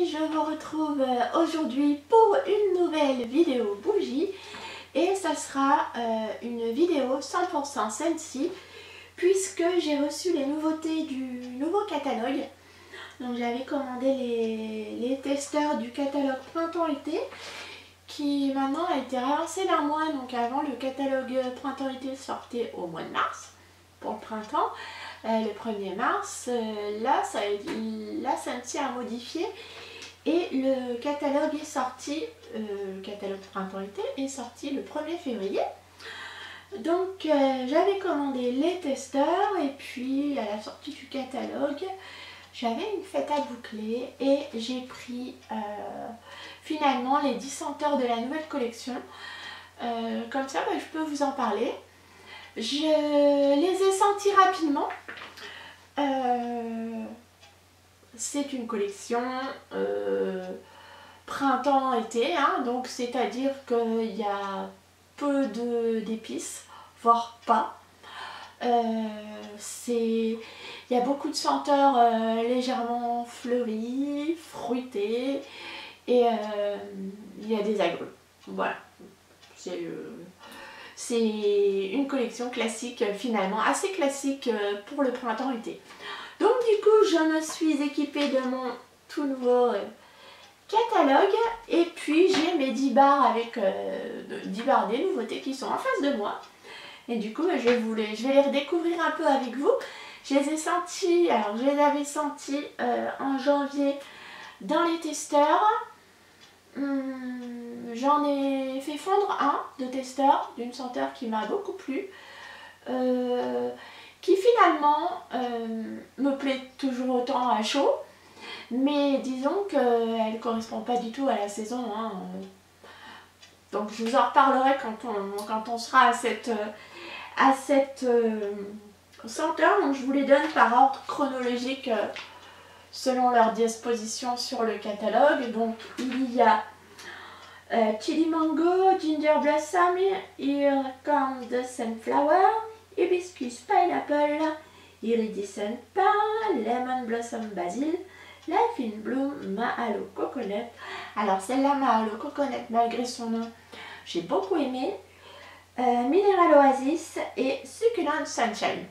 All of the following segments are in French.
je vous retrouve aujourd'hui pour une nouvelle vidéo bougie et ça sera une vidéo 100% Scentsy puisque j'ai reçu les nouveautés du nouveau catalogue. Donc j'avais commandé les testeurs du catalogue printemps-été qui maintenant a été relancé d'un mois. Donc avant, le catalogue printemps-été sortait au mois de mars pour le printemps. Le 1er mars, la Scentsy a modifié et le catalogue est sorti, le catalogue printemps-été est sorti le 1er février. Donc j'avais commandé les testeurs et puis à la sortie du catalogue, j'avais une fête à boucler et j'ai pris finalement les 10 senteurs de la nouvelle collection. Comme ça, je peux vous en parler. Je les ai sentis rapidement. C'est une collection printemps-été, hein, donc c'est-à-dire qu'il y a peu d'épices, voire pas. Il y a beaucoup de senteurs légèrement fleuries, fruitées et il y a des agrumes. Voilà, c'est une collection classique finalement, assez classique pour le printemps-été. Donc du coup je me suis équipée de mon tout nouveau catalogue et puis j'ai mes 10 barres avec 10 barres des nouveautés qui sont en face de moi. Et du coup je vais les redécouvrir un peu avec vous. Je les ai sentis, alors je les avais sentis en janvier dans les testeurs. J'en ai fait fondre un de testeur d'une senteur qui m'a beaucoup plu, qui finalement me plaît toujours autant à chaud, mais disons qu'elle ne correspond pas du tout à la saison, hein. Donc je vous en reparlerai quand on sera à cette senteur. Donc je vous les donne par ordre chronologique selon leur disposition sur le catalogue. Donc il y a Chili Mango, Ginger Blossom, Here Comes the Sunflower, Hibiscus Pineapple, Iridescent Pearl, Lemon Blossom Basil, Life in Bloom, Mahalo Coconut. Alors celle-là, Mahalo Coconut, malgré son nom, j'ai beaucoup aimé. Mineral Oasis et Succulent Sunshine.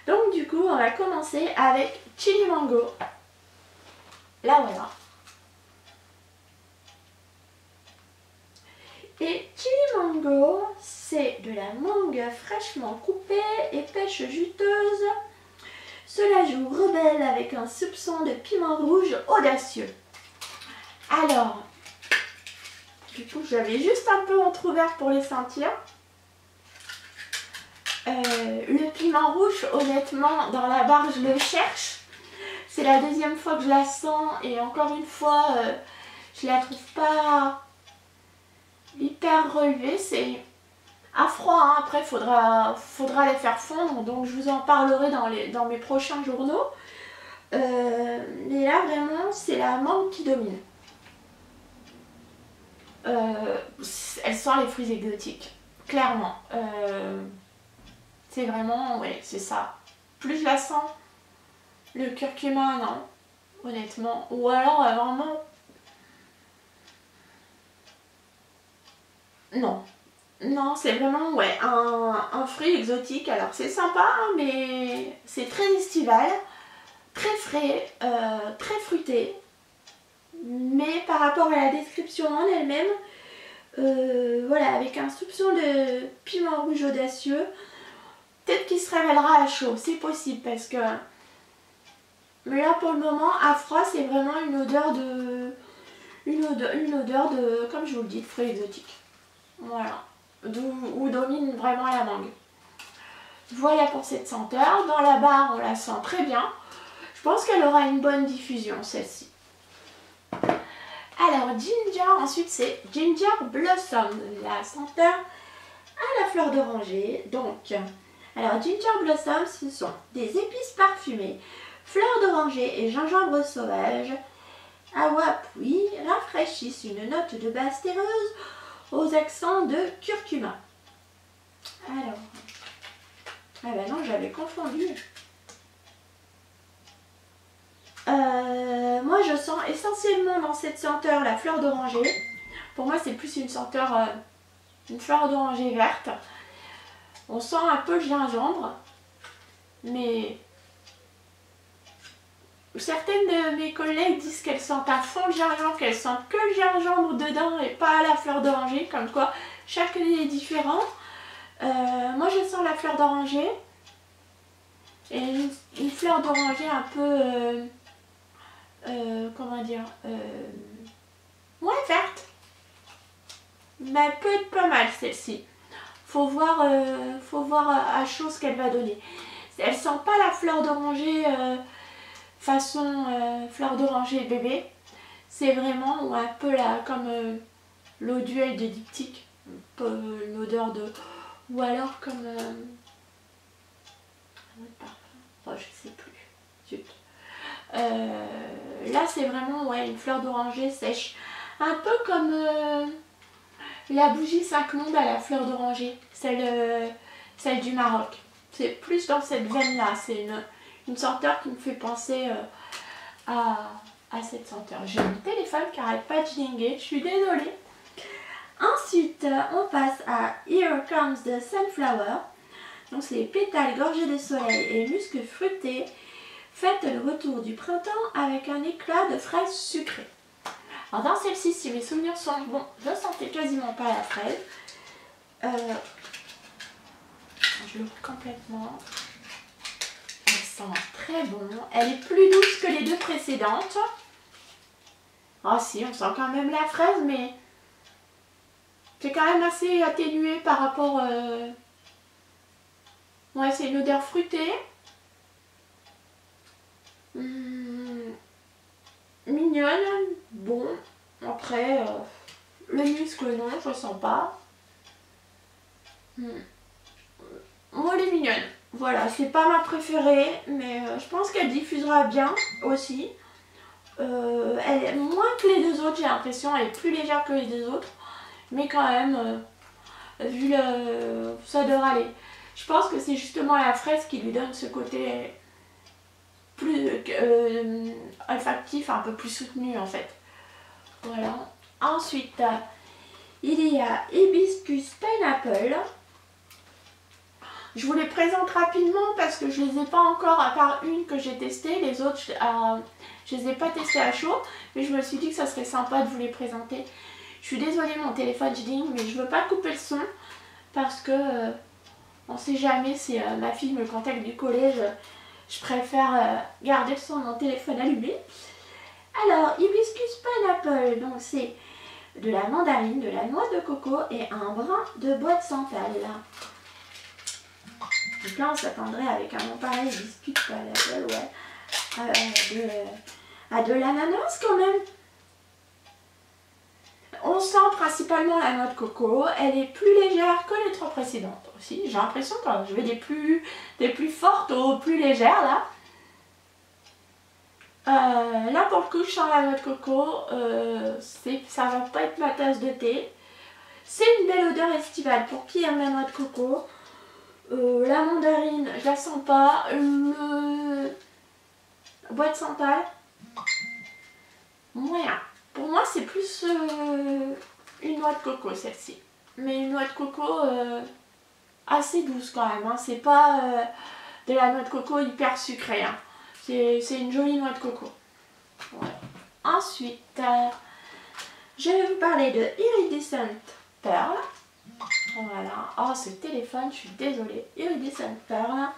Donc du coup, on va commencer avec Chili Mango. Là voilà. Et Chili Mango, c'est de la mangue fraîchement coupée et pêche juteuse. Cela joue rebelle avec un soupçon de piment rouge audacieux. Alors, du coup, j'avais juste un peu entrouvert pour les sentir. Le piment rouge, honnêtement, dans la barre, je le cherche. C'est la deuxième fois que je la sens et encore une fois, je la trouve pas hyper relevée. C'est à froid, hein. Après faudra les faire fondre, donc je vous en parlerai dans mes prochains journaux. Mais là vraiment c'est la mangue qui domine. Elle sent les fruits exotiques, clairement. C'est vraiment, ouais, c'est ça. Plus je la sens, le curcuma, non, honnêtement. Ou alors vraiment, non. Non, c'est vraiment, ouais, un fruit exotique. Alors c'est sympa, hein, mais c'est très estival, très frais, très fruité. Mais par rapport à la description en elle-même, voilà, avec un soupçon de piment rouge audacieux, peut-être qu'il se révélera à chaud, c'est possible parce que... Mais là pour le moment, à froid, c'est vraiment une odeur de, comme je vous le dis, de fruits exotiques. Voilà. Où domine vraiment la mangue. Voilà pour cette senteur. Dans la barre, on la sent très bien. Je pense qu'elle aura une bonne diffusion, celle-ci. Alors, Ginger, ensuite c'est Ginger Blossom, la senteur à la fleur d'oranger. Donc, alors Ginger Blossom, ce sont des épices parfumées, fleurs d'oranger et gingembre sauvage. Awa-Pui rafraîchissent une note de base terreuse aux accents de curcuma. Alors, ah ben non, j'avais confondu. Moi je sens essentiellement dans cette senteur la fleur d'oranger. Pour moi c'est plus une senteur, une fleur d'oranger verte. On sent un peu le gingembre, mais certaines de mes collègues disent qu'elles sentent à fond le gingembre, qu'elles sentent que le gingembre dedans et pas la fleur d'oranger, comme quoi chaque nez est différent. Moi je sens la fleur d'oranger et une fleur d'oranger un peu, comment dire, moins verte, mais peut être pas mal celle-ci. Faut voir à chaud ce qu'elle va donner. Elle sent pas la fleur d'oranger façon fleur d'oranger bébé. C'est vraiment un peu là comme l'eau d'huile de diptyque, un peu l'odeur de, ou alors comme un autre parfum. Oh, je sais plus. Zut. Là c'est vraiment ouais, une fleur d'oranger sèche, un peu comme la bougie 5 mondes à la fleur d'oranger, celle du Maroc. C'est plus dans cette veine là, c'est une senteur qui me fait penser à cette senteur. J'ai mon téléphone qui n'arrête pas de jingler, je suis désolée. Ensuite on passe à Here Comes the Sunflower. Donc c'est les pétales gorgés de soleil et musc fruité. Faites le retour du printemps avec un éclat de fraises sucrées. Alors dans celle-ci, si mes souvenirs sont bons, je sentais quasiment pas la fraise. Je l'ouvre complètement. Elle sent très bon. Elle est plus douce que les deux précédentes. Ah si, on sent quand même la fraise, mais c'est quand même assez atténué par rapport... Ouais, c'est une odeur fruitée. Mignonne. Bon, après, le muscle, non, je ne sens pas. Moi, elle est mignonne. Voilà, c'est pas ma préférée, mais je pense qu'elle diffusera bien aussi. Elle est moins que les deux autres, j'ai l'impression. Elle est plus légère que les deux autres. Mais quand même, vu le... ça devrait aller. Je pense que c'est justement la fraise qui lui donne ce côté plus olfactif, un peu plus soutenu en fait. Voilà. Ensuite, il y a Hibiscus Pineapple. Je vous les présente rapidement parce que je les ai pas encore, à part une que j'ai testée. Les autres, je les ai pas testées à chaud. Mais je me suis dit que ça serait sympa de vous les présenter. Je suis désolée, mon téléphone ding, mais je veux pas couper le son parce que on sait jamais si ma fille me contacte du collège. Je préfère garder le son de mon téléphone allumé. Alors, Hibiscus Pineapple, donc c'est de la mandarine, de la noix de coco et un brin de bois de santal. Donc là, on s'attendrait avec un nom pareil, Hibiscus Pineapple, ouais, à de l'ananas quand même. On sent principalement la noix de coco, elle est plus légère que les trois précédentes aussi. J'ai l'impression que je vais des plus fortes aux plus légères là. Là pour le coup je sens la noix de coco, ça va pas être ma tasse de thé. C'est une belle odeur estivale pour qui aime la noix de coco. La mandarine je la sens pas, le bois de santal, moyen. Pour moi c'est plus une noix de coco celle-ci. Mais une noix de coco assez douce quand même, hein. C'est pas de la noix de coco hyper sucrée, hein. C'est une jolie noix de coco. Ouais. Ensuite, je vais vous parler de Iridescent Pearl. Voilà. Oh ce téléphone, je suis désolée. Iridescent Pearl.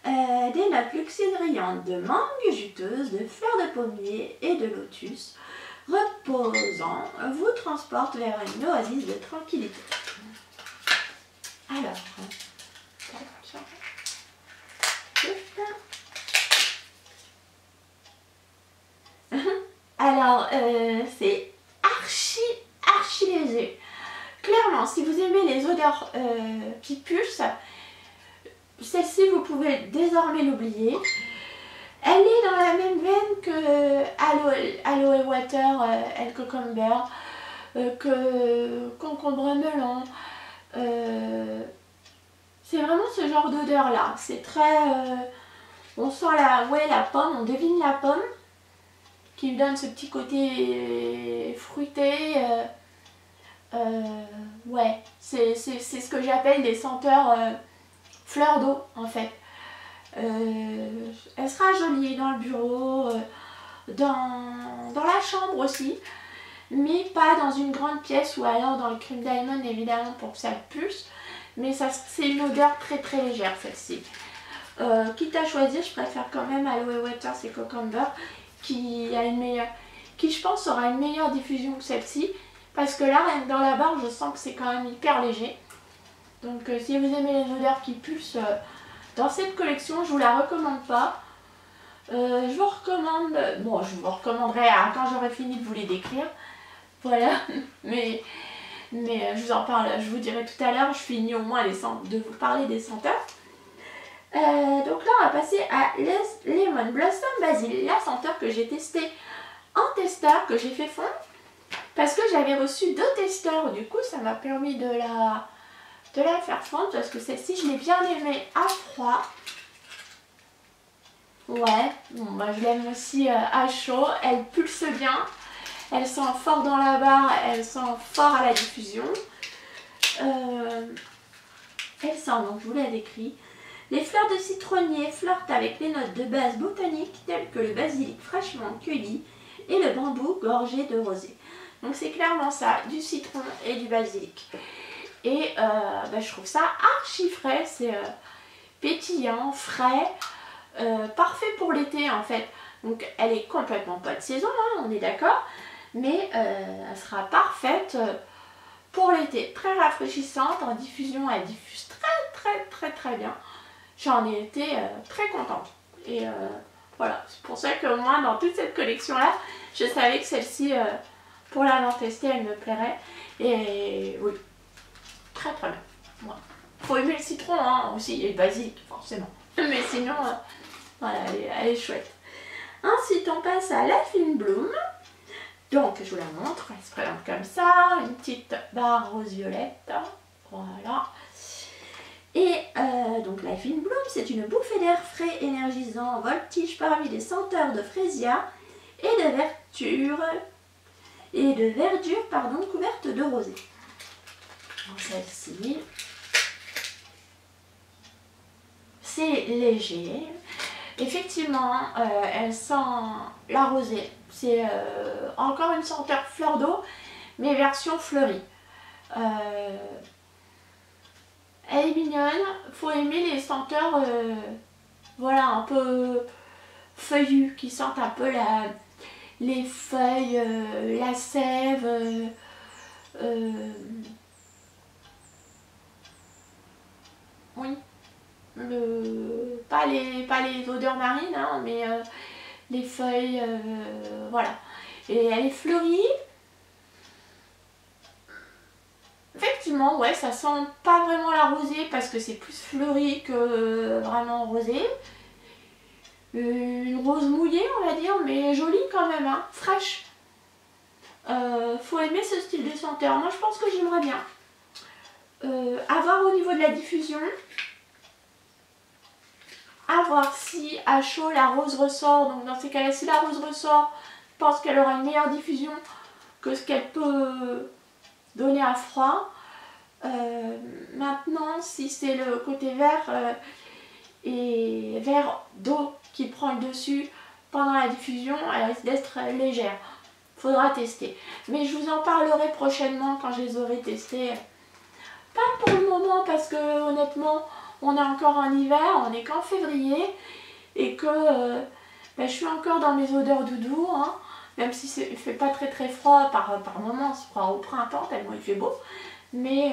Des notes luxuriantes de mangue juteuse, de fleurs de pommier et de lotus reposant vous transporte vers une oasis de tranquillité. Alors, c'est archi léger. Clairement, si vous aimez les odeurs qui pulsent, celle-ci vous pouvez désormais l'oublier. Elle est dans la même veine que Aloe Water and Cucumber, que Concombre Melon. C'est vraiment ce genre d'odeur là. C'est très... on sent la pomme, on devine la pomme qui me donne ce petit côté fruité. Ouais, c'est ce que j'appelle des senteurs fleurs d'eau en fait. Elle sera jolie dans le bureau, dans la chambre aussi, mais pas dans une grande pièce ou alors dans le Cream Diamond évidemment pour que ça pulse. Mais c'est une odeur très très légère celle-ci. Quitte à choisir, je préfère quand même Aloe Waters et Cucumber qui je pense aura une meilleure diffusion que celle-ci. Parce que là, rien que dans la barre, je sens que c'est quand même hyper léger. Donc si vous aimez les odeurs qui pulsent dans cette collection, je vous la recommande pas. Je vous recommande, bon je vous recommanderai quand j'aurai fini de vous les décrire. Voilà, mais je vous en parle, je vous dirai tout à l'heure, je finis au moins de vous parler des senteurs. Donc là on va passer à Lemon Blossom Basil, la senteur que j'ai testée en testeur, que j'ai fait fondre. Parce que j'avais reçu 2 testeurs, du coup ça m'a permis de la faire fondre parce que celle-ci je l'ai bien aimée à froid. Ouais, bon bah je l'aime aussi à chaud, elle pulse bien, elle sent fort dans la barre, elle sent fort à la diffusion. Elle sent, donc je vous la décris. Les fleurs de citronnier flirtent avec les notes de base botaniques telles que le basilic fraîchement cueilli et le bambou gorgé de rosée. Donc c'est clairement ça, du citron et du basilic. Et je trouve ça archi frais, c'est pétillant, frais, parfait pour l'été en fait. Donc elle est complètement pas de saison, hein, on est d'accord, mais elle sera parfaite pour l'été. Très rafraîchissante, en diffusion elle diffuse très bien. J'en ai été très contente. Et voilà, c'est pour ça que moi dans toute cette collection là, je savais que celle-ci... pour l'avoir testée, elle me plairait. Et oui, très bien. Ouais. Faut aimer le citron hein, aussi, et le basilic forcément. Mais sinon, voilà, elle est chouette. Ensuite, on passe à la Fine Bloom. Donc, je vous la montre. Elle se présente comme ça. Une petite barre rose-violette. Voilà. Et donc, la Fine Bloom, c'est une bouffée d'air frais, énergisant, voltige parmi les senteurs de frésia et de verdure couverte de rosée. Celle-ci, c'est léger. Effectivement, elle sent la rosée. C'est encore une senteur fleur d'eau, mais version fleurie. Elle est mignonne. Faut aimer les senteurs, voilà, un peu feuillues, qui sentent un peu les feuilles, la sève, oui, pas les odeurs marines, hein, mais les feuilles, voilà. Et elle est fleurie. Effectivement, ouais, ça sent pas vraiment la rosée parce que c'est plus fleuri que vraiment rosé. Une rose mouillée on va dire, mais jolie quand même, hein, fraîche. Faut aimer ce style de senteur, moi je pense que j'aimerais bien. À voir au niveau de la diffusion, à voir si à chaud la rose ressort, donc dans ces cas là si la rose ressort, je pense qu'elle aura une meilleure diffusion que ce qu'elle peut donner à froid. Maintenant si c'est le côté vert et vert d'eau qui prend le dessus pendant la diffusion, elle risque d'être légère. Faudra tester. Mais je vous en parlerai prochainement quand je les aurai testés. Pas pour le moment parce que honnêtement on est encore en hiver, on est qu'en février et que je suis encore dans mes odeurs doudou, hein, même si il fait pas très froid par moment, c'est froid au printemps tellement il fait beau. Mais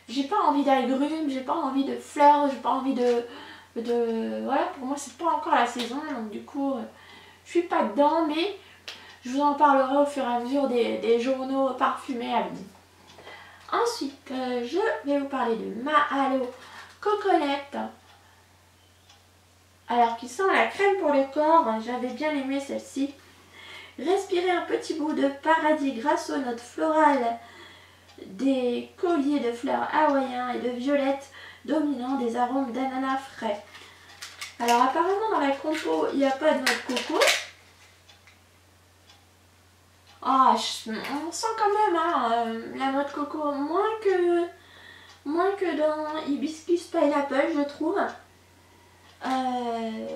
j'ai pas envie d'agrumes, j'ai pas envie de fleurs, j'ai pas envie voilà, pour moi c'est pas encore la saison, donc du coup je suis pas dedans, mais je vous en parlerai au fur et à mesure des journaux parfumés à venir. Ensuite, je vais vous parler de Mahalo Coconut. Alors qui sent la crème pour le corps, j'avais bien aimé celle-ci. Respirez un petit bout de paradis grâce aux notes florales des colliers de fleurs hawaïens et de violettes dominant des arômes d'ananas frais. Alors apparemment dans la compo il n'y a pas de noix de coco. Ah, on sent quand même hein, la noix de coco moins que dans Hibiscus Pineapple, je trouve.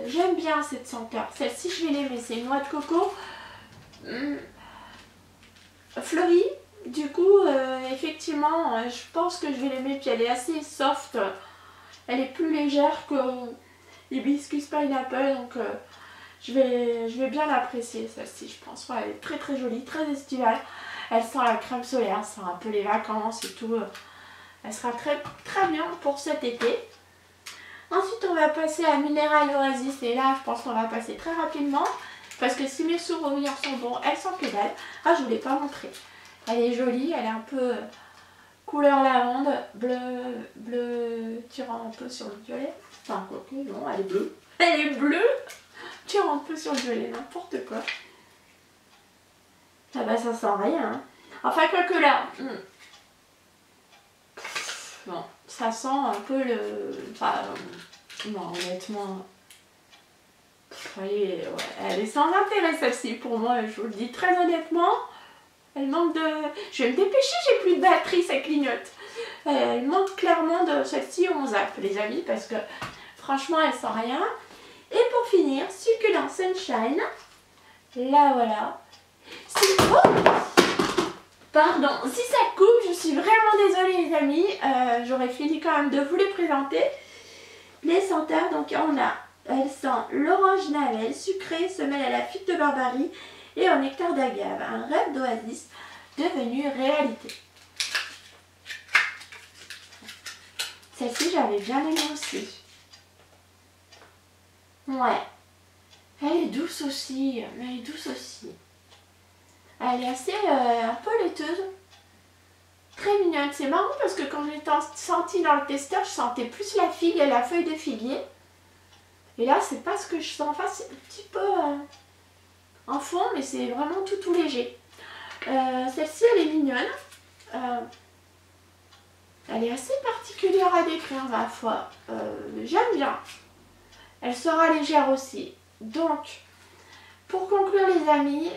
J'aime bien cette senteur. Celle-ci je vais l'aimer, c'est une noix de coco fleurie. Du coup effectivement je pense que je vais l'aimer, puis elle est assez soft. Elle est plus légère que Hibiscus Pineapple, donc je vais bien l'apprécier celle-ci, je pense. Ouais, elle est très très jolie, très estivale. Elle sent la crème solaire, elle sent un peu les vacances et tout. Elle sera très très bien pour cet été. Ensuite on va passer à Mineral Oasis, et là je pense qu'on va passer très rapidement parce que si mes souvenirs sont bons, elles sont que dalle. Ah, je vous l'ai pas montré. Elle est jolie, elle est un peu couleur lavande, bleu tirant un peu sur le violet. Enfin quoique non, elle est bleue. Elle est bleue tirant un peu sur le violet, n'importe quoi. Ah bah ça sent rien. Hein. Enfin quoique là, bon, ça sent un peu le... Enfin, non honnêtement, elle est sans intérêt celle-ci pour moi, je vous le dis très honnêtement. Elle manque de... Je vais me dépêcher, j'ai plus de batterie, ça clignote. Elle manque clairement de celle-ci, on zappe les amis, parce que franchement elle sent rien. Et pour finir, Succulent Sunshine. Là voilà. Oh, pardon, si ça coupe, je suis vraiment désolée les amis. J'aurais fini quand même de vous les présenter. Les senteurs, donc on a... Elle sent l'orange navel, sucré, se mêle à la figue de barbarie et au nectar d'agave. Un rêve d'oasis devenu réalité. Celle-ci, j'avais bien aimé aussi. Ouais. Elle est douce aussi. Mais elle est douce aussi. Elle est assez un peu laiteuse. Très mignonne. C'est marrant parce que quand j'ai senti dans le testeur, je sentais plus la figue et la feuille de figuier. Et là, c'est pas ce que je sens. Enfin, c'est un petit peu en fond, mais c'est vraiment tout léger. Celle-ci, elle est mignonne. Elle est assez particulière à décrire, ma foi. J'aime bien. Elle sera légère aussi. Donc, pour conclure les amis,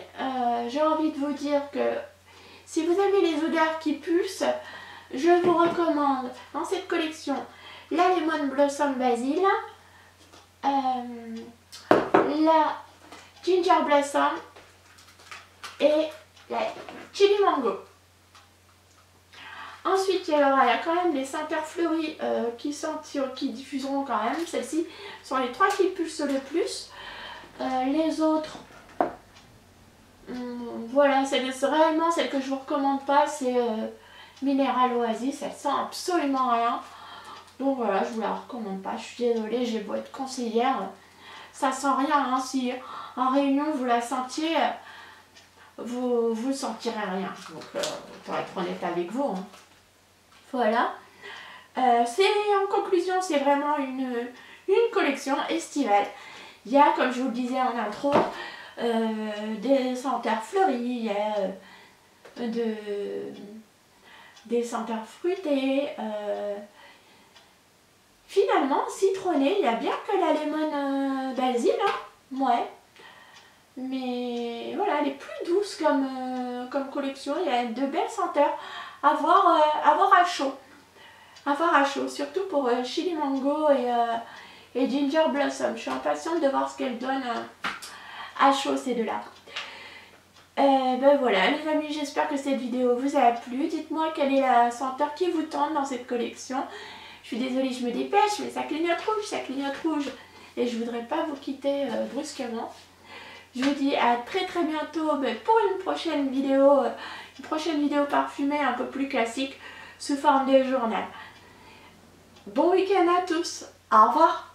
j'ai envie de vous dire que si vous avez les odeurs qui pulsent, je vous recommande dans cette collection la Lemon Blossom Basil, la Ginger Blossom et la Chili Mango. Ensuite, il y a quand même les senteurs fleuries qui diffuseront quand même. Celles-ci sont les 3 qui pulsent le plus. Les autres, voilà, c'est réellement celle que je vous recommande pas, c'est Mineral Oasis. Elle sent absolument rien. Donc voilà, je vous la recommande pas. Je suis désolée, j'ai beau être conseillère. Ça sent rien. Hein. Si en réunion vous la sentiez, vous ne sentirez rien. Donc pour être honnête avec vous. Hein. Voilà. En conclusion, c'est vraiment une collection estivale. Il y a, comme je vous le disais en intro, des senteurs fleuries, il y a des senteurs fruitées. Finalement, citronné, il y a bien que la lemon basil, hein, ouais. Mais voilà, elle est plus douce comme collection. Il y a de belles senteurs à voir à chaud. À voir à chaud, surtout pour Chili Mango et Ginger Blossom. Je suis impatiente de voir ce qu'elles donnent à chaud ces deux-là. Ben voilà les amis, j'espère que cette vidéo vous a plu. Dites-moi quelle est la senteur qui vous tente dans cette collection. Je suis désolée, je me dépêche, mais ça clignote rouge. Et je voudrais pas vous quitter brusquement. Je vous dis à très bientôt pour une prochaine vidéo parfumée un peu plus classique sous forme de journal. Bon week-end à tous, au revoir.